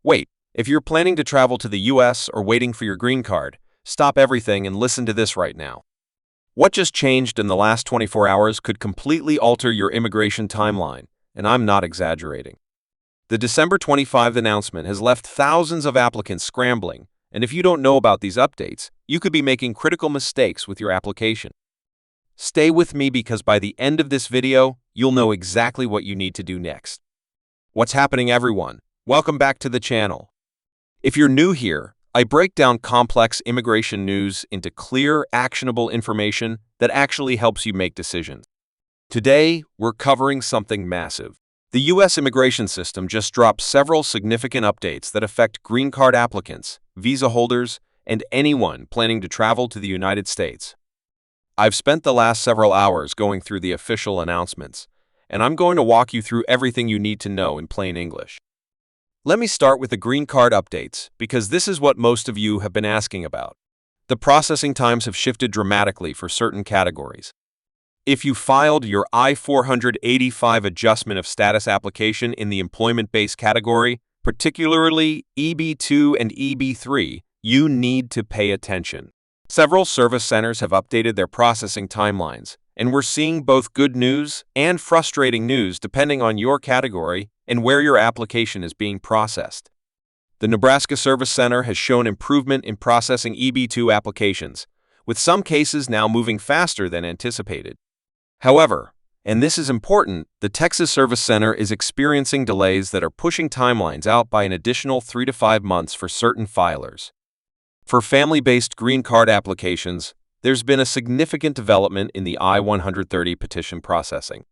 Wait, if you're planning to travel to the US or waiting for your green card, stop everything and listen to this right now. What just changed in the last 24 hours could completely alter your immigration timeline, and I'm not exaggerating. The December 25 announcement has left thousands of applicants scrambling, and if you don't know about these updates, you could be making critical mistakes with your application. Stay with me because by the end of this video, you'll know exactly what you need to do next. What's happening, everyone? Welcome back to the channel. If you're new here, I break down complex immigration news into clear, actionable information that actually helps you make decisions. Today, we're covering something massive. The U.S. immigration system just dropped several significant updates that affect green card applicants, visa holders, and anyone planning to travel to the United States. I've spent the last several hours going through the official announcements, and I'm going to walk you through everything you need to know in plain English. Let me start with the green card updates, because this is what most of you have been asking about. The processing times have shifted dramatically for certain categories. If you filed your I-485 adjustment of status application in the employment-based category, particularly EB2 and EB3, you need to pay attention. Several service centers have updated their processing timelines, and we're seeing both good news and frustrating news depending on your category and where your application is being processed. The Nebraska Service Center has shown improvement in processing EB2 applications, with some cases now moving faster than anticipated. However, and this is important, the Texas Service Center is experiencing delays that are pushing timelines out by an additional 3 to 5 months for certain filers. For family-based green card applications, there's been a significant development in the I-130 petition processing.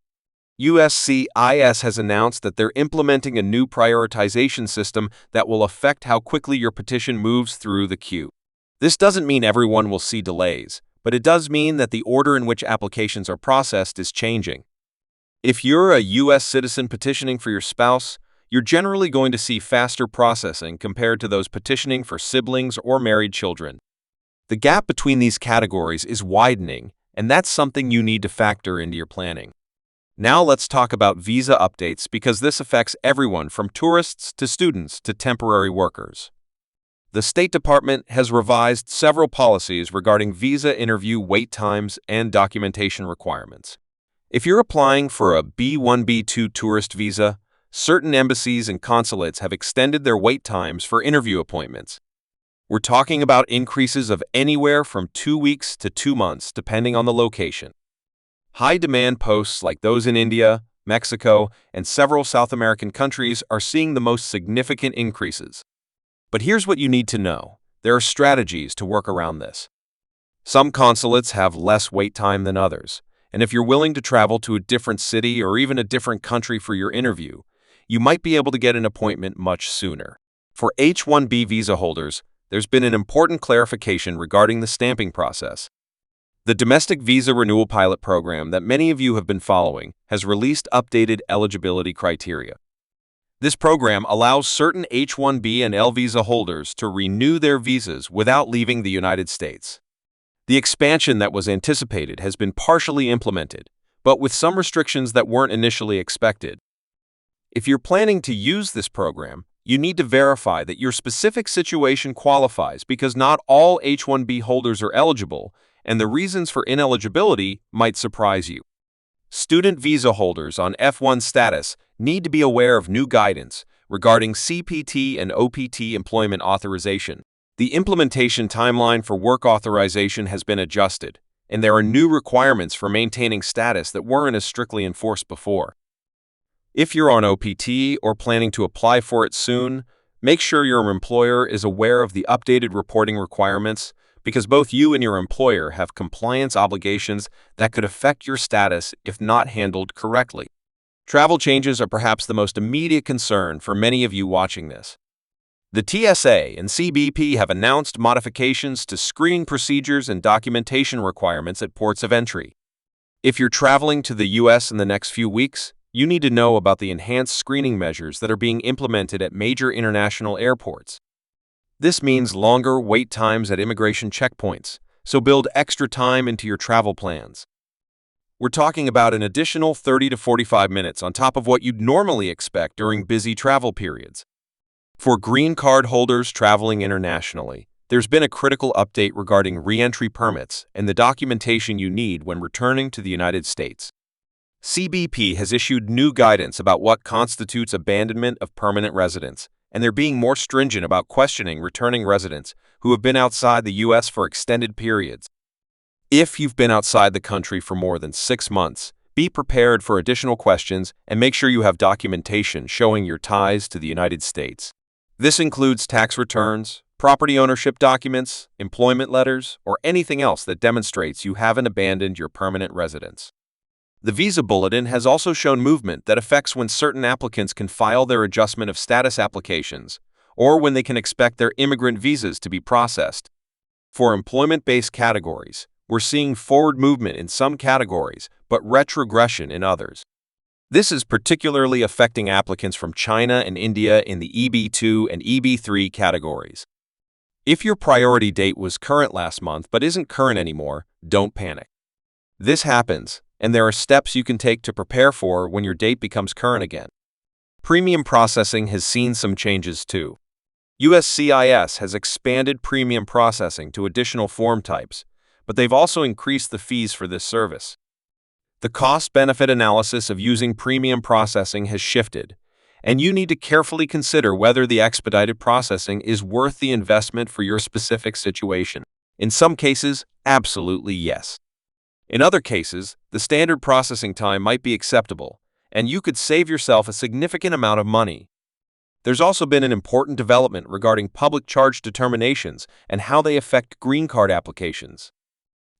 USCIS has announced that they're implementing a new prioritization system that will affect how quickly your petition moves through the queue. This doesn't mean everyone will see delays, but it does mean that the order in which applications are processed is changing. If you're a U.S. citizen petitioning for your spouse, you're generally going to see faster processing compared to those petitioning for siblings or married children. The gap between these categories is widening, and that's something you need to factor into your planning. Now let's talk about visa updates because this affects everyone from tourists to students to temporary workers. The State Department has revised several policies regarding visa interview wait times and documentation requirements. If you're applying for a B1, B2 tourist visa, certain embassies and consulates have extended their wait times for interview appointments. We're talking about increases of anywhere from 2 weeks to 2 months, depending on the location. High-demand posts like those in India, Mexico, and several South American countries are seeing the most significant increases. But here's what you need to know. There are strategies to work around this. Some consulates have less wait time than others, and if you're willing to travel to a different city or even a different country for your interview, you might be able to get an appointment much sooner. For H-1B visa holders, there's been an important clarification regarding the stamping process. The Domestic Visa Renewal Pilot Program that many of you have been following has released updated eligibility criteria. This program allows certain H-1B and L visa holders to renew their visas without leaving the United States. The expansion that was anticipated has been partially implemented, but with some restrictions that weren't initially expected. If you're planning to use this program, you need to verify that your specific situation qualifies because not all H-1B holders are eligible, and the reasons for ineligibility might surprise you. Student visa holders on F1 status need to be aware of new guidance regarding CPT and OPT employment authorization. The implementation timeline for work authorization has been adjusted, and there are new requirements for maintaining status that weren't as strictly enforced before. If you're on OPT or planning to apply for it soon, make sure your employer is aware of the updated reporting requirements because both you and your employer have compliance obligations that could affect your status if not handled correctly. Travel changes are perhaps the most immediate concern for many of you watching this. The TSA and CBP have announced modifications to screening procedures and documentation requirements at ports of entry. If you're traveling to the U.S. in the next few weeks, you need to know about the enhanced screening measures that are being implemented at major international airports. This means longer wait times at immigration checkpoints, so build extra time into your travel plans. We're talking about an additional 30 to 45 minutes on top of what you'd normally expect during busy travel periods. For green card holders traveling internationally, there's been a critical update regarding re-entry permits and the documentation you need when returning to the United States. CBP has issued new guidance about what constitutes abandonment of permanent residence, and they're being more stringent about questioning returning residents who have been outside the U.S. for extended periods. If you've been outside the country for more than 6 months, be prepared for additional questions and make sure you have documentation showing your ties to the United States. This includes tax returns, property ownership documents, employment letters, or anything else that demonstrates you haven't abandoned your permanent residence. The Visa Bulletin has also shown movement that affects when certain applicants can file their adjustment of status applications, or when they can expect their immigrant visas to be processed. For employment-based categories, we're seeing forward movement in some categories, but retrogression in others. This is particularly affecting applicants from China and India in the EB2 and EB3 categories. If your priority date was current last month but isn't current anymore, don't panic. This happens, and there are steps you can take to prepare for when your date becomes current again. Premium processing has seen some changes too. USCIS has expanded premium processing to additional form types, but they've also increased the fees for this service. The cost-benefit analysis of using premium processing has shifted, and you need to carefully consider whether the expedited processing is worth the investment for your specific situation. In some cases, absolutely yes. In other cases, the standard processing time might be acceptable, and you could save yourself a significant amount of money. There's also been an important development regarding public charge determinations and how they affect green card applications.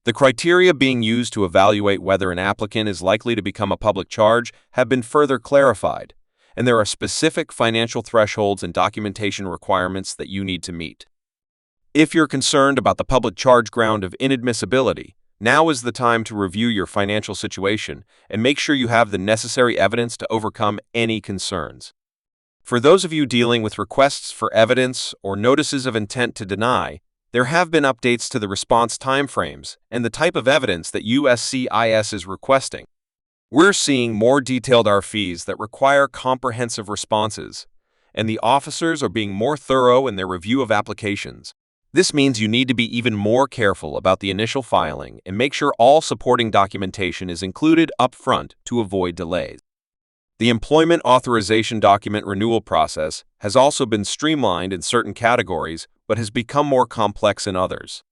The criteria being used to evaluate whether an applicant is likely to become a public charge have been further clarified, and there are specific financial thresholds and documentation requirements that you need to meet. If you're concerned about the public charge ground of inadmissibility, now is the time to review your financial situation and make sure you have the necessary evidence to overcome any concerns. For those of you dealing with requests for evidence or notices of intent to deny, there have been updates to the response timeframes and the type of evidence that USCIS is requesting. We're seeing more detailed RFEs that require comprehensive responses, and the officers are being more thorough in their review of applications. This means you need to be even more careful about the initial filing and make sure all supporting documentation is included up front to avoid delays. The employment authorization document renewal process has also been streamlined in certain categories, but has become more complex in others.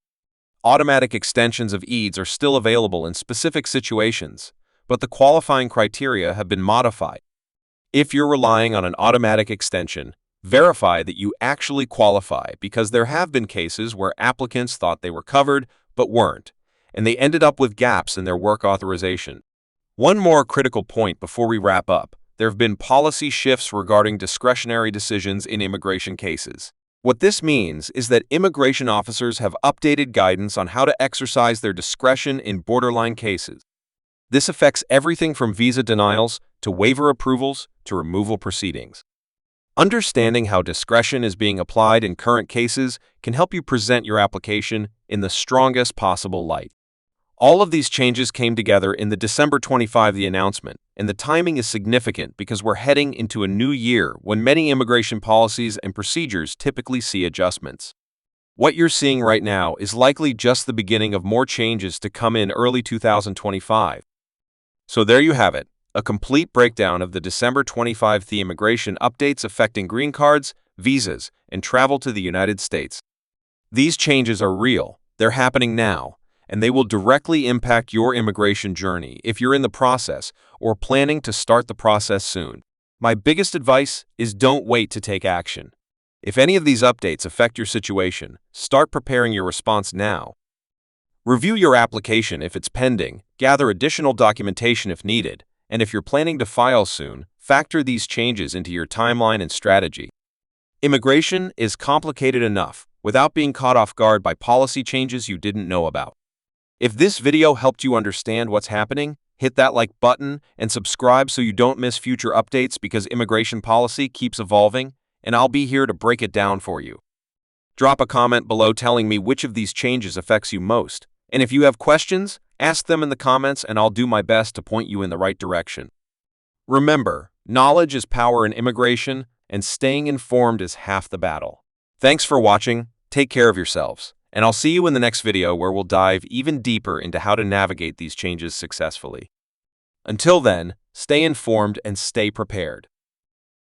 Automatic extensions of EADs are still available in specific situations, but the qualifying criteria have been modified. If you're relying on an automatic extension, verify that you actually qualify, because there have been cases where applicants thought they were covered but weren't, and they ended up with gaps in their work authorization. One more critical point before we wrap up: there have been policy shifts regarding discretionary decisions in immigration cases. What this means is that immigration officers have updated guidance on how to exercise their discretion in borderline cases. This affects everything from visa denials to waiver approvals to removal proceedings. Understanding how discretion is being applied in current cases can help you present your application in the strongest possible light. All of these changes came together in the December 25 announcement, and the timing is significant because we're heading into a new year when many immigration policies and procedures typically see adjustments. What you're seeing right now is likely just the beginning of more changes to come in early 2025. So there you have it, a complete breakdown of the December 25 immigration updates affecting green cards, visas, and travel to the United States. These changes are real, they're happening now, and they will directly impact your immigration journey if you're in the process or planning to start the process soon. My biggest advice is don't wait to take action. If any of these updates affect your situation, start preparing your response now. Review your application if it's pending, gather additional documentation if needed, and if you're planning to file soon, factor these changes into your timeline and strategy. Immigration is complicated enough without being caught off guard by policy changes you didn't know about. If this video helped you understand what's happening, hit that like button and subscribe so you don't miss future updates, because immigration policy keeps evolving, and I'll be here to break it down for you. Drop a comment below telling me which of these changes affects you most, and if you have questions, ask them in the comments and I'll do my best to point you in the right direction. Remember, knowledge is power in immigration, and staying informed is half the battle. Thanks for watching, take care of yourselves, and I'll see you in the next video where we'll dive even deeper into how to navigate these changes successfully. Until then, stay informed and stay prepared.